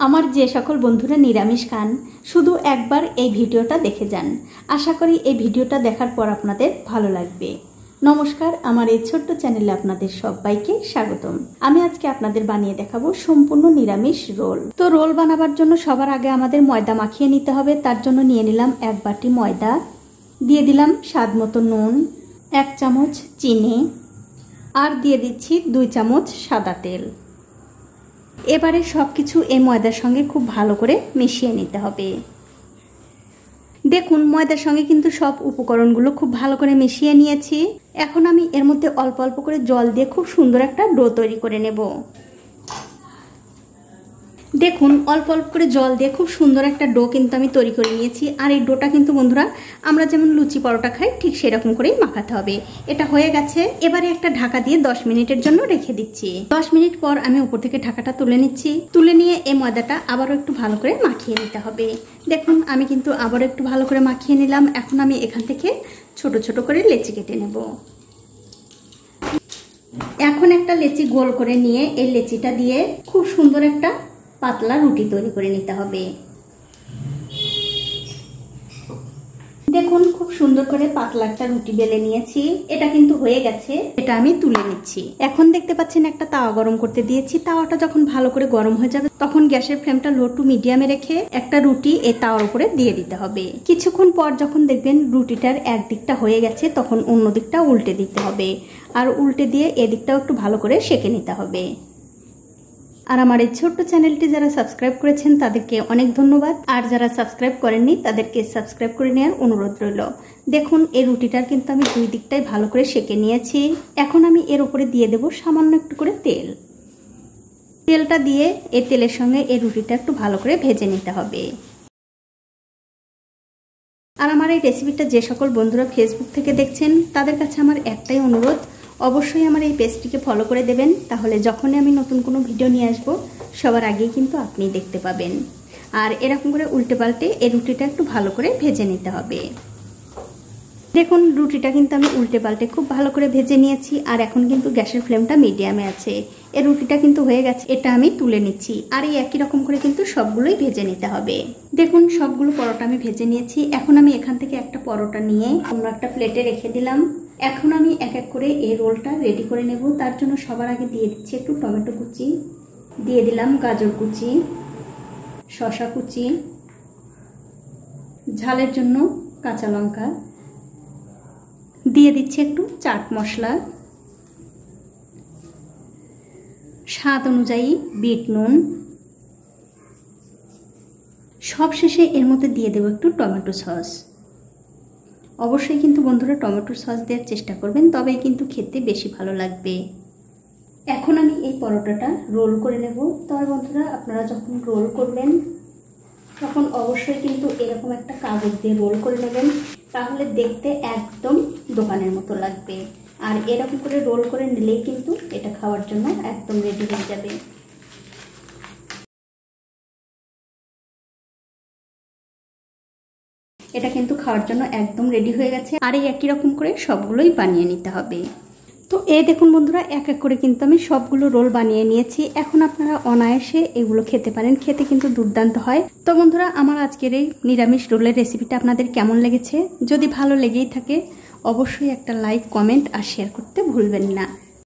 আমার যে সকল বন্ধুরা নিরামিষ খান শুধু একবার এই ভিডিওটা দেখে যান। আশা করি এই ভিডিওটা দেখার পর আপনাদের ভালো লাগবে। নমস্কার, আমার এই ছোট্ট চ্যানেলে আপনাদের সবাইকে স্বাগতম। আমি আজকে আপনাদের বানিয়ে দেখাবো সম্পূর্ণ নিরামিষ রোল। তো রোল বানাবার জন্য সবার আগে আমাদের ময়দা মাখিয়ে নিতে হবে। তার জন্য নিয়ে নিলাম 1 বাটি ময়দা, দিয়ে দিলাম স্বাদ মতো নুন, 1 চামচ চিনি, আর দিয়ে দিচ্ছি 2 চামচ সাদা তেল। এবারে সবকিছু এই ময়দার সঙ্গে খুব ভালো করে মিশিয়ে নিতে হবে। দেখুন ময়দার সঙ্গে কিন্তু সব উপকরণগুলো খুব ভালো করে মিশিয়ে নিয়েছি। এখন আমি এর মধ্যে অল্প অল্প করে জল দিয়ে খুব সুন্দর একটা ডো তৈরি করে নেব। দেখুন অল্প অল্প করে জল দিয়ে খুব সুন্দর একটা ডো কিন্তু আমি তৈরি করে নিয়েছি। আর এই ডোটা কিন্তু বন্ধুরা আমরা যেমন লুচি পরোটা খাই ঠিক সেরকম করেই মাখাতে হবে। এটা হয়ে গেছে। এবারে একটা ঢাকা দিয়ে 10 মিনিটের জন্য রেখে দিচ্ছি। 10 মিনিট পর আমি উপর থেকে ঢাকাটা তুলে নিচ্ছি। তুলে নিয়ে এই ময়দাটা আবারও একটু ভালো করে মাখিয়ে নিতে হবে। দেখুন আমি কিন্তু আবারও একটু ভালো করে মাখিয়ে নিলাম। এখন আমি এখান থেকে ছোট ছোট করে লেচি কেটে নেব। এখন একটা লেচি গোল করে নিয়ে এই লেচিটা দিয়ে খুব সুন্দর একটা পাতলা রুটি তৈরি করে নিতে হবে। দেখুন খুব সুন্দর করে পাতলা একটা রুটি বেলে নিয়েছি। এটা কিন্তু হয়ে গেছে। এটা আমি তুলে নিচ্ছি। এখন দেখতে পাচ্ছেন একটা তাওয়া গরম করতে দিয়েছি। তাওয়াটা যখন ভালো করে গরম হয়ে যাবে তখন গ্যাসের ফ্লেমটা লো টু মিডিয়ামে রেখে একটা রুটি এই তাওয়ার উপরে দিয়ে দিতে হবে। কিছুক্ষণ পর যখন দেখবেন রুটিটার এক দিকটা হয়ে গেছে তখন অন্য দিকটা উল্টে দিতে হবে। আর উল্টে দিয়ে এদিকটাও একটু ভালো করে সেঁকে নিতে হবে। আর আমার এই ছোট্ট চ্যানেলটি যারা সাবস্ক্রাইব করেছেন তাদেরকে অনেক ধন্যবাদ। আর যারা সাবস্ক্রাইব করেননি তাদেরকে সাবস্ক্রাইব করে নেওয়ার অনুরোধ রইল। দেখুন এই রুটিটার কিন্তু আমি দুই দিকটাই ভালো করে সেঁকে নিয়েছি। এখন আমি এর উপরে দিয়ে দেব সামান্য একটু করে তেল। তেলটা দিয়ে এই তেলের সঙ্গে এই রুটিটা একটু ভালো করে ভেজে নিতে হবে। আর আমার এই রেসিপিটা যে সকল বন্ধুরা ফেসবুক থেকে দেখছেন তাদের কাছে আমার একটাই অনুরোধ, অবশ্যই আমার এই পেজটিকে ফলো করে দেবেন। তাহলে যখনই আমি নতুন কোনো ভিডিও নিয়ে আসব সবার আগেই কিন্তু আপনি দেখতে পাবেন। আর এরকম করে উল্টে পাল্টে এই রুটিটা একটু ভালো করে ভেজে নিতে হবে। দেখুন রুটিটা কিন্তু আমি উল্টে পাল্টে খুব ভালো করে ভেজে নিয়েছি। আর এখন কিন্তু গ্যাসের ফ্লেমটা মিডিয়ামে আছে। এই রুটিটা কিন্তু হয়ে গেছে। এটা আমি তুলে নিচ্ছি। আর এই একই রকম করে কিন্তু সবগুলোই ভেজে নিতে হবে। দেখুন সবগুলো পরোটা আমি ভেজে নিয়েছি। এখন আমি এখান থেকে একটা পরোটা নিয়ে অন্য একটা প্লেটে রেখে দিলাম। এখন আমি এক এক করে এই রোলটা রেডি করে নেব। তার জন্য সবার আগে দিয়ে দিচ্ছি একটু টমেটো কুচি, দিয়ে দিলাম গাজর কুচি, শসা কুচি, ঝালের জন্য কাঁচা লঙ্কা, দিয়ে দিচ্ছি একটু চাট মশলা, স্বাদ অনুযায়ী বিট নুন, সবশেষে এর মধ্যে দিয়ে দেবো একটু টমেটো সস। অবশ্যই কিন্তু বন্ধুরা টমেটো সস দেওয়ার চেষ্টা করবেন, তবেই কিন্তু খেতে বেশি ভালো লাগবে। এখন আমি এই পরোটাটা রোল করে নেব। তবে বন্ধুরা আপনারা যখন রোল করবেন তখন অবশ্যই কিন্তু এরকম একটা কাগজ দিয়ে রোল করে নেবেন, তাহলে দেখতে একদম দোকানের মতো লাগবে। আর এরকম করে রোল করে নিলেই কিন্তু এটা খাওয়ার জন্য একদম রেডি হয়ে যাবে। এটা কিন্তু খাওয়ার জন্য একদম রেডি হয়ে গেছে। আর এই একই রকম করে সবগুলোই বানিয়ে নিতে হবে। তো এই দেখুন বন্ধুরা এক এক করে কিন্তু আমি সবগুলো রোল বানিয়ে নিয়েছি। এখন আপনারা অনায়াসে এগুলো খেতে পারেন। খেতে কিন্তু দুর্দান্ত হয়। তো বন্ধুরা আমার আজকের এই নিরামিষ রোলের রেসিপিটা আপনাদের কেমন লেগেছে? যদি ভালো লেগেই থাকে অবশ্যই একটা লাইক, কমেন্ট আর শেয়ার করতে ভুলবেন না।